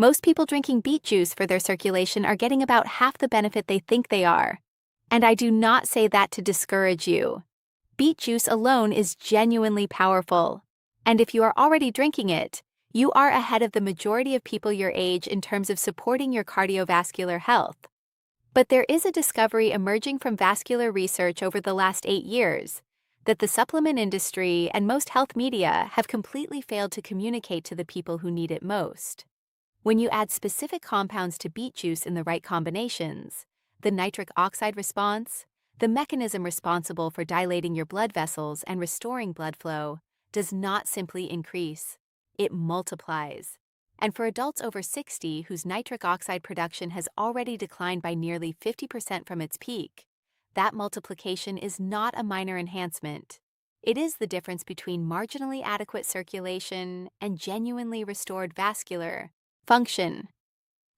Most people drinking beet juice for their circulation are getting about half the benefit they think they are. And I do not say that to discourage you. Beet juice alone is genuinely powerful. And if you are already drinking it, you are ahead of the majority of people your age in terms of supporting your cardiovascular health. But there is a discovery emerging from vascular research over the last 8 years that the supplement industry and most health media have completely failed to communicate to the people who need it most. When you add specific compounds to beet juice in the right combinations, the nitric oxide response, the mechanism responsible for dilating your blood vessels and restoring blood flow, does not simply increase, it multiplies. And for adults over 60 whose nitric oxide production has already declined by nearly 50% from its peak, that multiplication is not a minor enhancement. It is the difference between marginally adequate circulation and genuinely restored vascular function.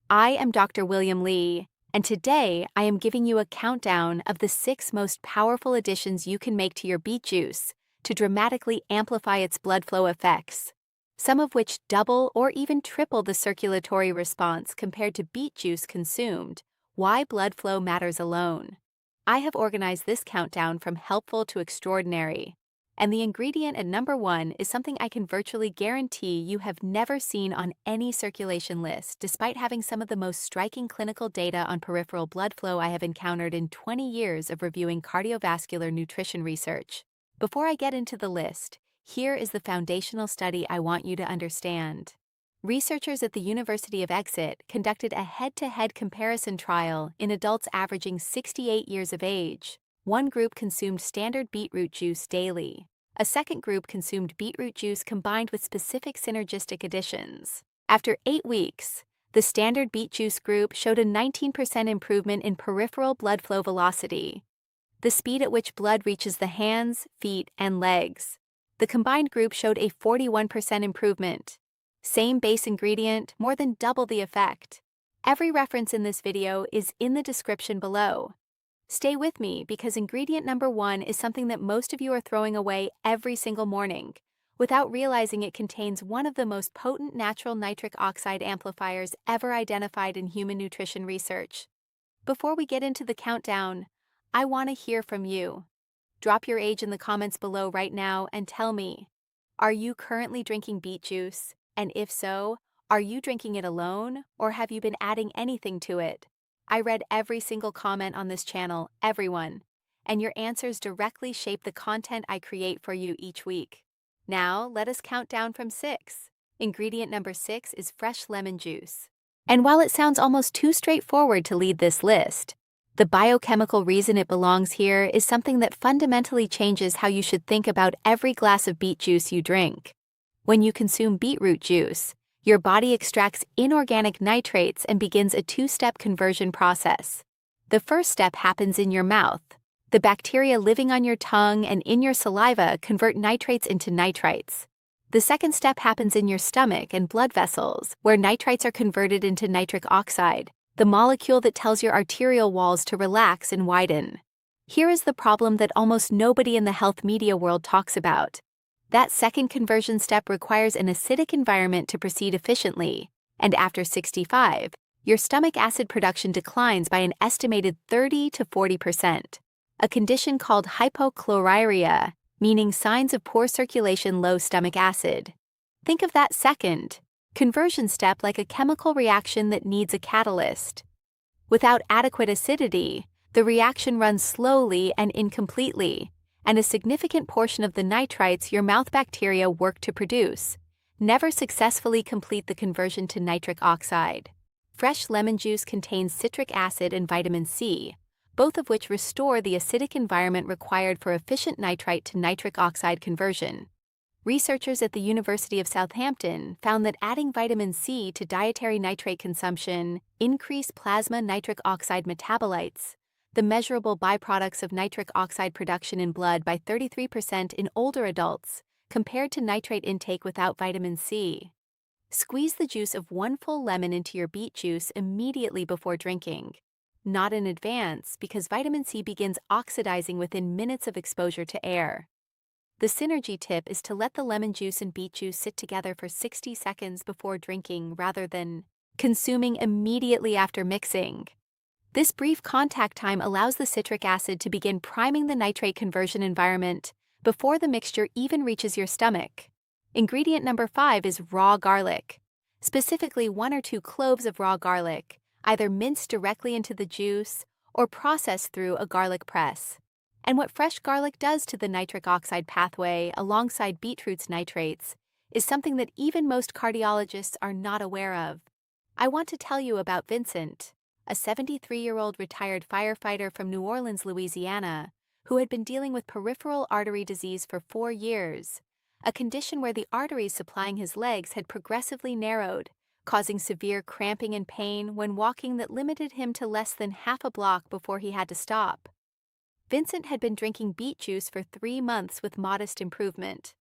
I am Dr. William Lee, and today I am giving you a countdown of the 6 most powerful additions you can make to your beet juice to dramatically amplify its blood flow effects, some of which double or even triple the circulatory response compared to beet juice consumed. Why blood flow matters alone. I have organized this countdown from helpful to extraordinary, and the ingredient at number 1 is something I can virtually guarantee you have never seen on any circulation list, despite having some of the most striking clinical data on peripheral blood flow I have encountered in 20 years of reviewing cardiovascular nutrition research. Before I get into the list, here is the foundational study I want you to understand. Researchers at the University of Exeter conducted a head-to-head comparison trial in adults averaging 68 years of age. One group consumed standard beetroot juice daily. A second group consumed beetroot juice combined with specific synergistic additions. After 8 weeks, the standard beet juice group showed a 19% improvement in peripheral blood flow velocity, the speed at which blood reaches the hands, feet, and legs. The combined group showed a 41% improvement. Same base ingredient, more than double the effect. Every reference in this video is in the description below. Stay with me because ingredient number 1 is something that most of you are throwing away every single morning, without realizing it contains one of the most potent natural nitric oxide amplifiers ever identified in human nutrition research. Before we get into the countdown, I want to hear from you. Drop your age in the comments below right now and tell me, are you currently drinking beet juice? And if so, are you drinking it alone, or have you been adding anything to it? I read every single comment on this channel, everyone, and your answers directly shape the content I create for you each week. Now, let us count down from 6. Ingredient number 6 is fresh lemon juice. And while it sounds almost too straightforward to lead this list, the biochemical reason it belongs here is something that fundamentally changes how you should think about every glass of beet juice you drink. When you consume beetroot juice, your body extracts inorganic nitrates and begins a 2-step conversion process. The first step happens in your mouth. The bacteria living on your tongue and in your saliva convert nitrates into nitrites. The second step happens in your stomach and blood vessels, where nitrites are converted into nitric oxide, the molecule that tells your arterial walls to relax and widen. Here is the problem that almost nobody in the health media world talks about. That second conversion step requires an acidic environment to proceed efficiently, and after 65, your stomach acid production declines by an estimated 30 to 40%, a condition called hypochlorhydria, meaning signs of poor circulation, low stomach acid. Think of that second conversion step like a chemical reaction that needs a catalyst. Without adequate acidity, the reaction runs slowly and incompletely, and a significant portion of the nitrites your mouth bacteria work to produce never successfully complete the conversion to nitric oxide. Fresh lemon juice contains citric acid and vitamin C, both of which restore the acidic environment required for efficient nitrite to nitric oxide conversion. Researchers at the University of Southampton found that adding vitamin C to dietary nitrate consumption increased plasma nitric oxide metabolites, the measurable byproducts of nitric oxide production in blood, by 33% in older adults, compared to nitrate intake without vitamin C. Squeeze the juice of 1 full lemon into your beet juice immediately before drinking, not in advance, because vitamin C begins oxidizing within minutes of exposure to air. The synergy tip is to let the lemon juice and beet juice sit together for 60 seconds before drinking rather than consuming immediately after mixing. This brief contact time allows the citric acid to begin priming the nitrate conversion environment before the mixture even reaches your stomach. Ingredient number 5 is raw garlic, specifically 1 or 2 cloves of raw garlic, either minced directly into the juice or processed through a garlic press. And what fresh garlic does to the nitric oxide pathway alongside beetroot's nitrates is something that even most cardiologists are not aware of. I want to tell you about Vincent, a 73-year-old retired firefighter from New Orleans, Louisiana, who had been dealing with peripheral artery disease for 4 years, a condition where the arteries supplying his legs had progressively narrowed, causing severe cramping and pain when walking that limited him to less than half a block before he had to stop. Vincent had been drinking beet juice for 3 months with modest improvement.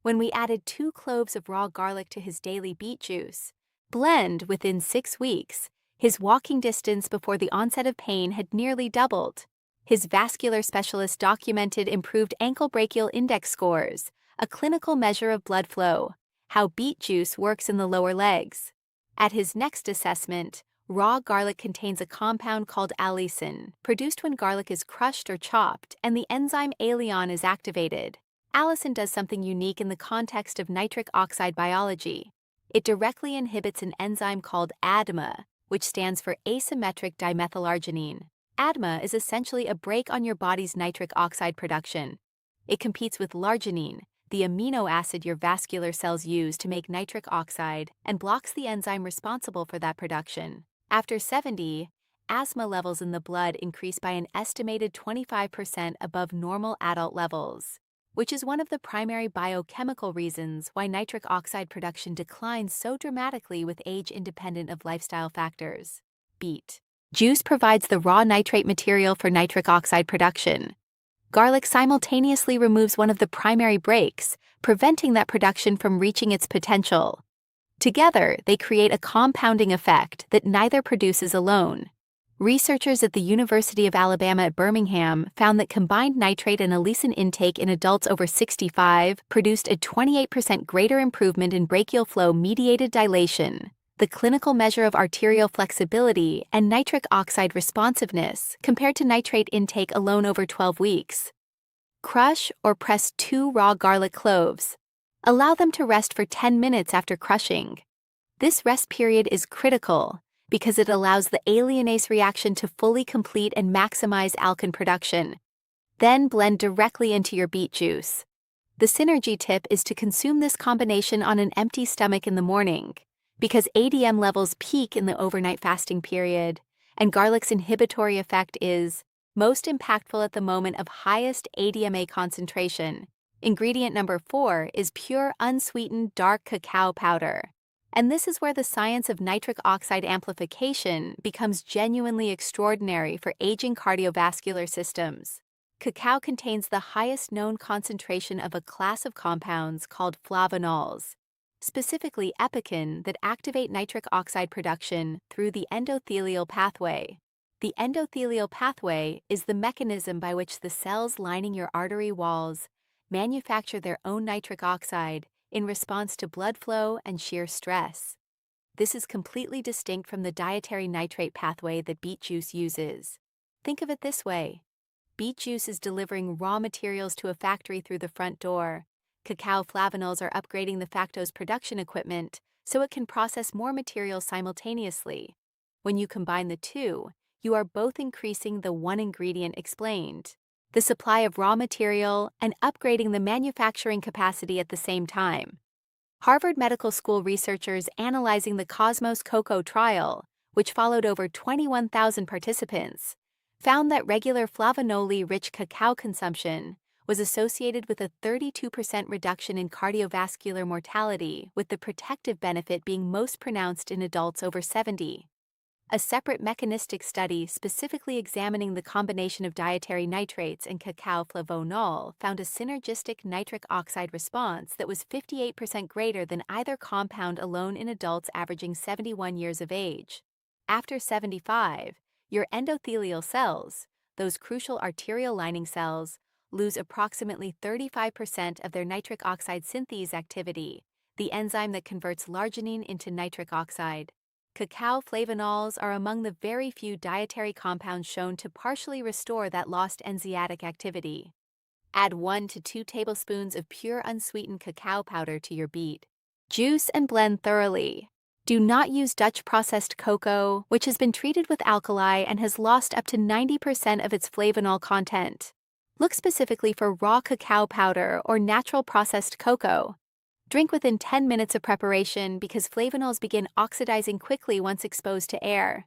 When we added 2 cloves of raw garlic to his daily beet juice blend within 6 weeks, his walking distance before the onset of pain had nearly doubled. His vascular specialist documented improved ankle brachial index scores, a clinical measure of blood flow, how beet juice works in the lower legs. At his next assessment, raw garlic contains a compound called allicin, produced when garlic is crushed or chopped and the enzyme alliin is activated. Allicin does something unique in the context of nitric oxide biology. It directly inhibits an enzyme called ADMA, which stands for asymmetric dimethylarginine. ADMA is essentially a brake on your body's nitric oxide production. It competes with larginine, the amino acid your vascular cells use to make nitric oxide, and blocks the enzyme responsible for that production. After 70, asthma levels in the blood increase by an estimated 25% above normal adult levels, which is one of the primary biochemical reasons why nitric oxide production declines so dramatically with age independent of lifestyle factors. Beet juice provides the raw nitrate material for nitric oxide production. Garlic simultaneously removes one of the primary brakes, preventing that production from reaching its potential. Together, they create a compounding effect that neither produces alone. Researchers at the University of Alabama at Birmingham found that combined nitrate and allicin intake in adults over 65 produced a 28% greater improvement in brachial flow-mediated dilation, the clinical measure of arterial flexibility and nitric oxide responsiveness compared to nitrate intake alone over 12 weeks. Crush or press 2 raw garlic cloves. Allow them to rest for 10 minutes after crushing. This rest period is critical because it allows the alliinase reaction to fully complete and maximize alkane production. Then blend directly into your beet juice. The synergy tip is to consume this combination on an empty stomach in the morning, because ADM levels peak in the overnight fasting period, and garlic's inhibitory effect is most impactful at the moment of highest ADMA concentration. Ingredient number 4 is pure unsweetened dark cacao powder. And this is where the science of nitric oxide amplification becomes genuinely extraordinary for aging cardiovascular systems. Cacao contains the highest known concentration of a class of compounds called flavonols, specifically epicin, that activate nitric oxide production through the endothelial pathway. The endothelial pathway is the mechanism by which the cells lining your artery walls manufacture their own nitric oxide in response to blood flow and shear stress. This is completely distinct from the dietary nitrate pathway that beet juice uses. Think of it this way. Beet juice is delivering raw materials to a factory through the front door. Cacao flavonols are upgrading the fructose production equipment so it can process more materials simultaneously. When you combine the two, you are both increasing the one ingredient explained, the supply of raw material, and upgrading the manufacturing capacity at the same time. Harvard Medical School researchers analyzing the Cosmos Cocoa trial, which followed over 21,000 participants, found that regular flavonol-rich cacao consumption was associated with a 32% reduction in cardiovascular mortality, with the protective benefit being most pronounced in adults over 70. A separate mechanistic study specifically examining the combination of dietary nitrates and cacao flavonol found a synergistic nitric oxide response that was 58% greater than either compound alone in adults averaging 71 years of age. After 75, your endothelial cells, those crucial arterial lining cells, lose approximately 35% of their nitric oxide synthase activity, the enzyme that converts larginine into nitric oxide. Cacao flavonols are among the very few dietary compounds shown to partially restore that lost enzymatic activity. Add 1 to 2 tablespoons of pure unsweetened cacao powder to your beet. Juice and blend thoroughly. Do not use Dutch processed cocoa, which has been treated with alkali and has lost up to 90% of its flavonol content. Look specifically for raw cacao powder or natural processed cocoa. Drink within 10 minutes of preparation because flavonols begin oxidizing quickly once exposed to air.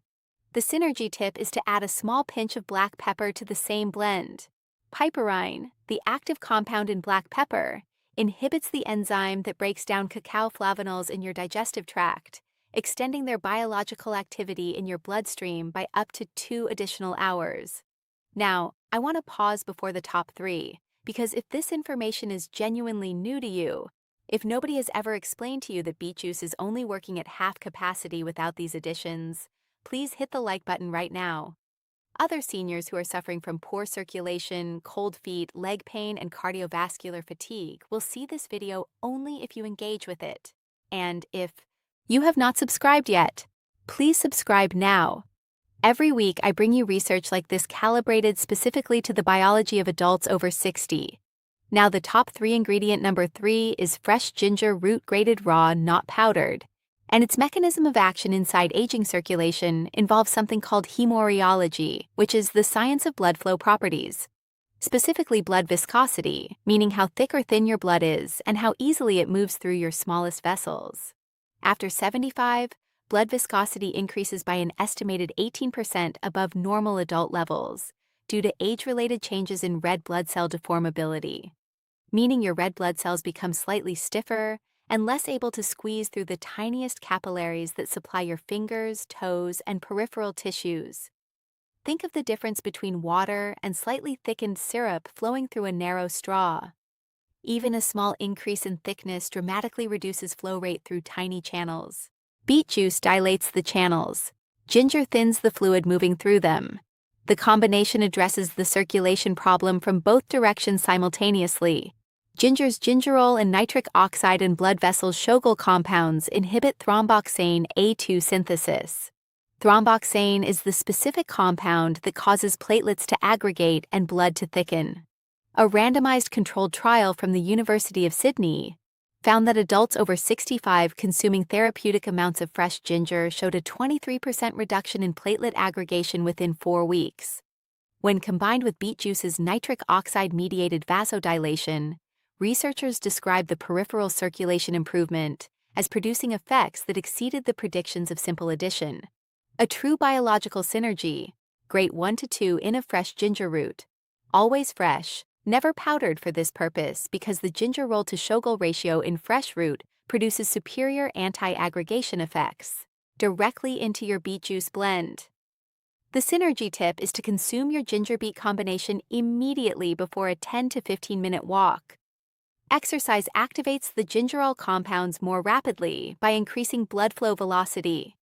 The synergy tip is to add a small pinch of black pepper to the same blend. Piperine, the active compound in black pepper, inhibits the enzyme that breaks down cacao flavonols in your digestive tract, extending their biological activity in your bloodstream by up to 2 additional hours. Now, I want to pause before the top 3, because if this information is genuinely new to you, if nobody has ever explained to you that beet juice is only working at half capacity without these additions, please hit the like button right now. Other seniors who are suffering from poor circulation, cold feet, leg pain, and cardiovascular fatigue will see this video only if you engage with it. And if you have not subscribed yet, please subscribe now. Every week, I bring you research like this calibrated specifically to the biology of adults over 60. Now, the top 3 ingredient number 3 is fresh ginger root grated raw, not powdered. And its mechanism of action inside aging circulation involves something called hemorrheology, which is the science of blood flow properties. Specifically blood viscosity, meaning how thick or thin your blood is and how easily it moves through your smallest vessels. After 75, blood viscosity increases by an estimated 18% above normal adult levels due to age-related changes in red blood cell deformability, meaning your red blood cells become slightly stiffer and less able to squeeze through the tiniest capillaries that supply your fingers, toes, and peripheral tissues. Think of the difference between water and slightly thickened syrup flowing through a narrow straw. Even a small increase in thickness dramatically reduces flow rate through tiny channels. Beet juice dilates the channels. Ginger thins the fluid moving through them. The combination addresses the circulation problem from both directions simultaneously. Ginger's gingerol and nitric oxide in blood vessels Schogel compounds inhibit thromboxane A2 synthesis. Thromboxane is the specific compound that causes platelets to aggregate and blood to thicken. A randomized controlled trial from the University of Sydney found that adults over 65 consuming therapeutic amounts of fresh ginger showed a 23% reduction in platelet aggregation within 4 weeks. When combined with beet juice's nitric oxide-mediated vasodilation, researchers described the peripheral circulation improvement as producing effects that exceeded the predictions of simple addition. A true biological synergy. Grate 1 to 2 in of fresh ginger root. Always fresh, never powdered for this purpose because the gingerol to Schogel ratio in fresh root produces superior anti-aggregation effects directly into your beet juice blend. The synergy tip is to consume your ginger-beet combination immediately before a 10 to 15-minute walk. Exercise activates the gingerol compounds more rapidly by increasing blood flow velocity,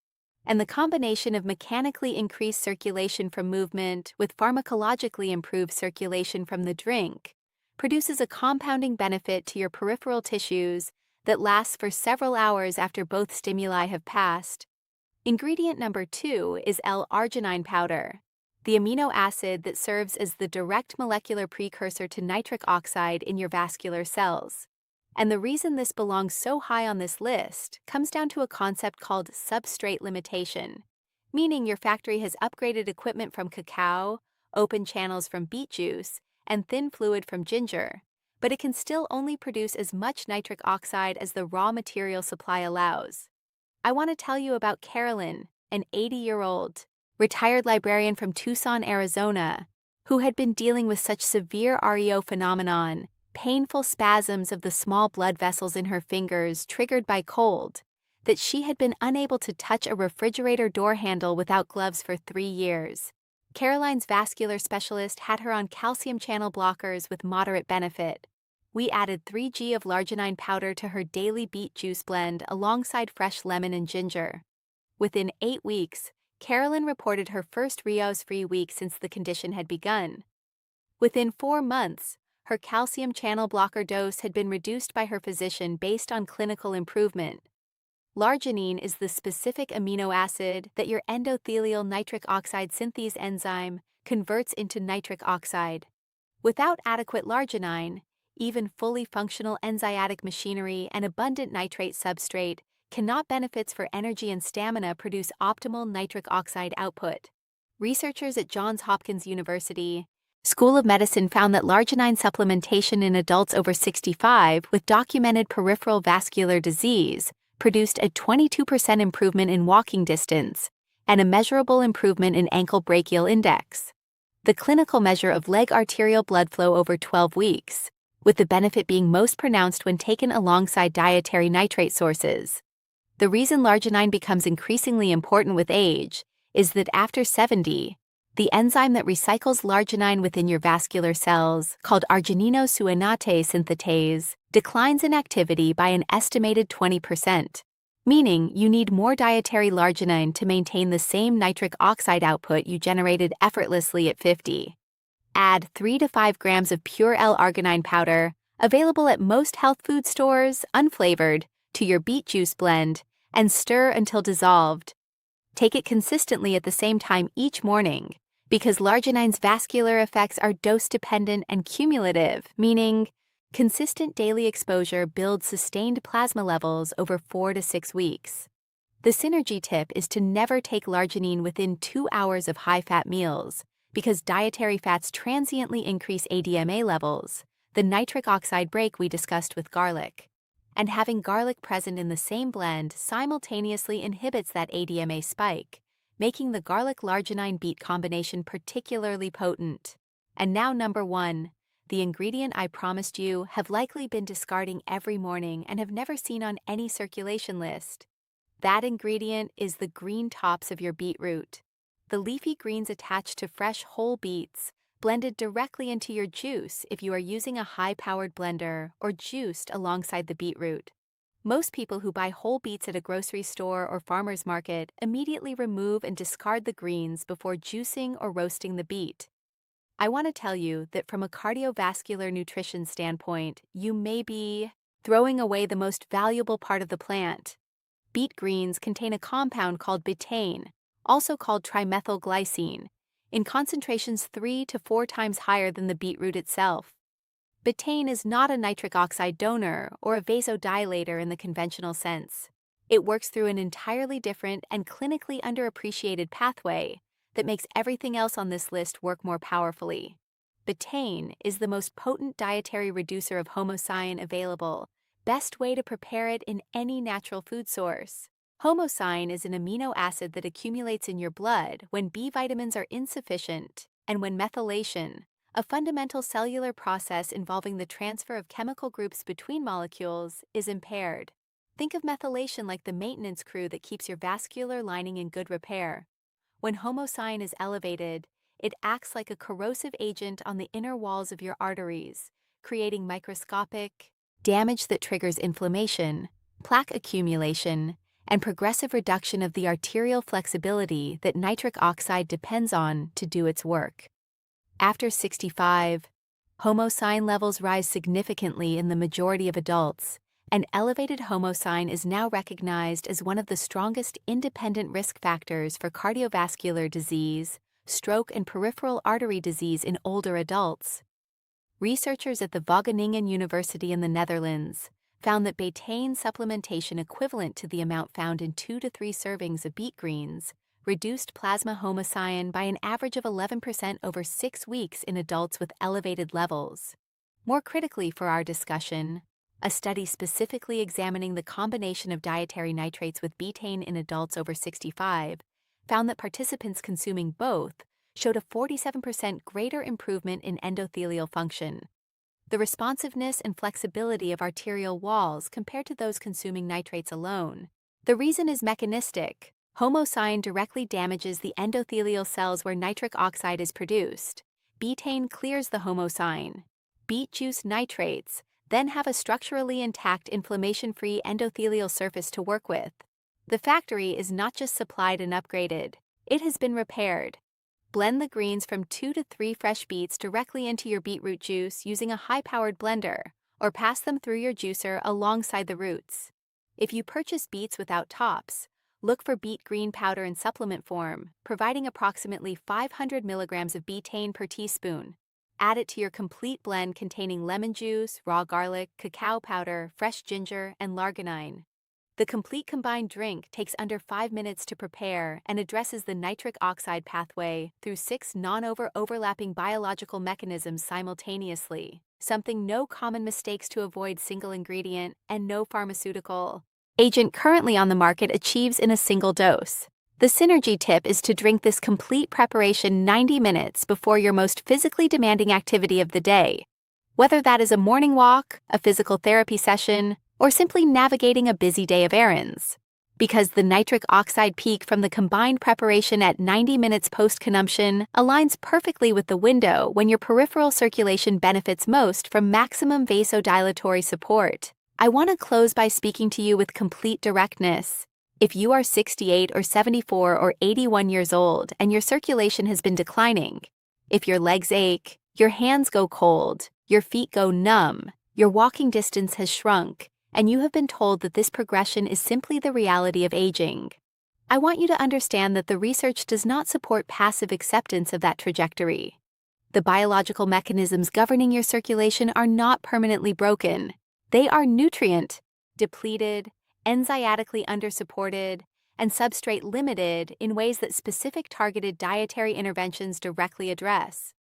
and the combination of mechanically increased circulation from movement with pharmacologically improved circulation from the drink produces a compounding benefit to your peripheral tissues that lasts for several hours after both stimuli have passed. Ingredient number 2 is L-arginine powder, the amino acid that serves as the direct molecular precursor to nitric oxide in your vascular cells. And the reason this belongs so high on this list comes down to a concept called substrate limitation, meaning your factory has upgraded equipment from cacao, open channels from beet juice, and thin fluid from ginger, but it can still only produce as much nitric oxide as the raw material supply allows. I want to tell you about Carolyn, an 80-year-old retired librarian from Tucson, Arizona, who had been dealing with such severe REO phenomenon, painful spasms of the small blood vessels in her fingers triggered by cold, that she had been unable to touch a refrigerator door handle without gloves for 3 years. Caroline's vascular specialist had her on calcium channel blockers with moderate benefit. We added 3 g of L-arginine powder to her daily beet juice blend alongside fresh lemon and ginger. Within 8 weeks, Carolyn reported her first REOs-free week since the condition had begun. Within 4 months, her calcium channel blocker dose had been reduced by her physician based on clinical improvement. Larginine is the specific amino acid that your endothelial nitric oxide synthase enzyme converts into nitric oxide. Without adequate larginine, even fully functional enzymatic machinery and abundant nitrate substrate cannot benefits for energy and stamina produce optimal nitric oxide output. Researchers at Johns Hopkins University School of Medicine found that larginine supplementation in adults over 65 with documented peripheral vascular disease produced a 22% improvement in walking distance and a measurable improvement in ankle brachial index, the clinical measure of leg arterial blood flow over 12 weeks, with the benefit being most pronounced when taken alongside dietary nitrate sources. The reason larginine becomes increasingly important with age is that after 70, the enzyme that recycles larginine within your vascular cells, called argininosuenate synthetase, declines in activity by an estimated 20%, meaning you need more dietary larginine to maintain the same nitric oxide output you generated effortlessly at 50. Add 3 to 5 grams of pure L-arginine powder, available at most health food stores, unflavored, to your beet juice blend, and stir until dissolved. Take it consistently at the same time each morning, because larginine's vascular effects are dose-dependent and cumulative, meaning consistent daily exposure builds sustained plasma levels over 4 to 6 weeks. The synergy tip is to never take larginine within 2 hours of high-fat meals, because dietary fats transiently increase ADMA levels, the nitric oxide break we discussed with garlic. And having garlic present in the same blend simultaneously inhibits that ADMA spike, making the garlic-larginine beet combination particularly potent. And now number 1, the ingredient I promised you have likely been discarding every morning and have never seen on any circulation list. That ingredient is the green tops of your beetroot. The leafy greens attached to fresh whole beets, blended directly into your juice if you are using a high-powered blender or juiced alongside the beetroot. Most people who buy whole beets at a grocery store or farmer's market immediately remove and discard the greens before juicing or roasting the beet. I want to tell you that from a cardiovascular nutrition standpoint, you may be throwing away the most valuable part of the plant. Beet greens contain a compound called betaine, also called trimethylglycine, in concentrations 3 to 4 times higher than the beetroot itself. Betaine is not a nitric oxide donor or a vasodilator in the conventional sense. It works through an entirely different and clinically underappreciated pathway that makes everything else on this list work more powerfully. Betaine is the most potent dietary reducer of homocyan available, best way to prepare it in any natural food source. Homocyan is an amino acid that accumulates in your blood when B vitamins are insufficient and when methylation, a fundamental cellular process involving the transfer of chemical groups between molecules, is impaired. Think of methylation like the maintenance crew that keeps your vascular lining in good repair. When homocyan is elevated, it acts like a corrosive agent on the inner walls of your arteries, creating microscopic damage that triggers inflammation, plaque accumulation, and progressive reduction of the arterial flexibility that nitric oxide depends on to do its work. After 65, homocyan levels rise significantly in the majority of adults, and elevated homocyan is now recognized as one of the strongest independent risk factors for cardiovascular disease, stroke, and peripheral artery disease in older adults. Researchers at the Wageningen University in the Netherlands found that betaine supplementation equivalent to the amount found in 2 to 3 servings of beet greens reduced plasma homocyan by an average of 11% over 6 weeks in adults with elevated levels. More critically for our discussion, a study specifically examining the combination of dietary nitrates with betaine in adults over 65 found that participants consuming both showed a 47% greater improvement in endothelial function, the responsiveness and flexibility of arterial walls compared to those consuming nitrates alone. The reason is mechanistic. Homocyan directly damages the endothelial cells where nitric oxide is produced. Betaine clears the homocyan. Beet juice nitrates then have a structurally intact inflammation-free endothelial surface to work with. The factory is not just supplied and upgraded, it has been repaired. Blend the greens from 2 to 3 fresh beets directly into your beetroot juice using a high-powered blender, or pass them through your juicer alongside the roots. If you purchase beets without tops, look for beet green powder in supplement form, providing approximately 500 milligrams of betaine per teaspoon. Add it to your complete blend containing lemon juice, raw garlic, cacao powder, fresh ginger, and l'arginine. The complete combined drink takes under 5 minutes to prepare and addresses the nitric oxide pathway through 6 non-overlapping biological mechanisms simultaneously, something no common mistakes to avoid single ingredient and no pharmaceutical agent currently on the market achieves in a single dose. The synergy tip is to drink this complete preparation 90 minutes before your most physically demanding activity of the day, whether that is a morning walk, a physical therapy session, or simply navigating a busy day of errands. Because the nitric oxide peak from the combined preparation at 90 minutes post-consumption aligns perfectly with the window when your peripheral circulation benefits most from maximum vasodilatory support. I want to close by speaking to you with complete directness. If you are 68 or 74 or 81 years old and your circulation has been declining, if your legs ache, your hands go cold, your feet go numb, your walking distance has shrunk, and you have been told that this progression is simply the reality of aging, I want you to understand that the research does not support passive acceptance of that trajectory. The biological mechanisms governing your circulation are not permanently broken. They are nutrient depleted, enzymatically undersupported, and substrate limited in ways that specific targeted dietary interventions directly address.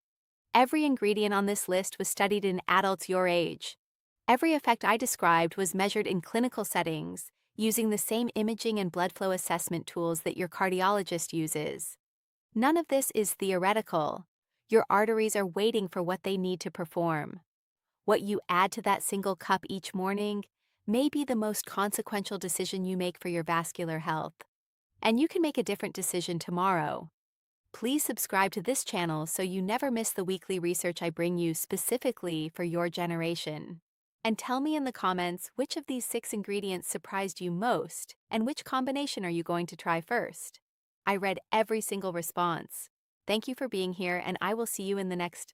Every ingredient on this list was studied in adults your age. Every effect I described was measured in clinical settings using the same imaging and blood flow assessment tools that your cardiologist uses. None of this is theoretical. Your arteries are waiting for what they need to perform. What you add to that single cup each morning may be the most consequential decision you make for your vascular health. And you can make a different decision tomorrow. Please subscribe to this channel so you never miss the weekly research I bring you specifically for your generation. And tell me in the comments which of these 6 ingredients surprised you most and which combination are you going to try first. I read every single response. Thank you for being here, and I will see you in the next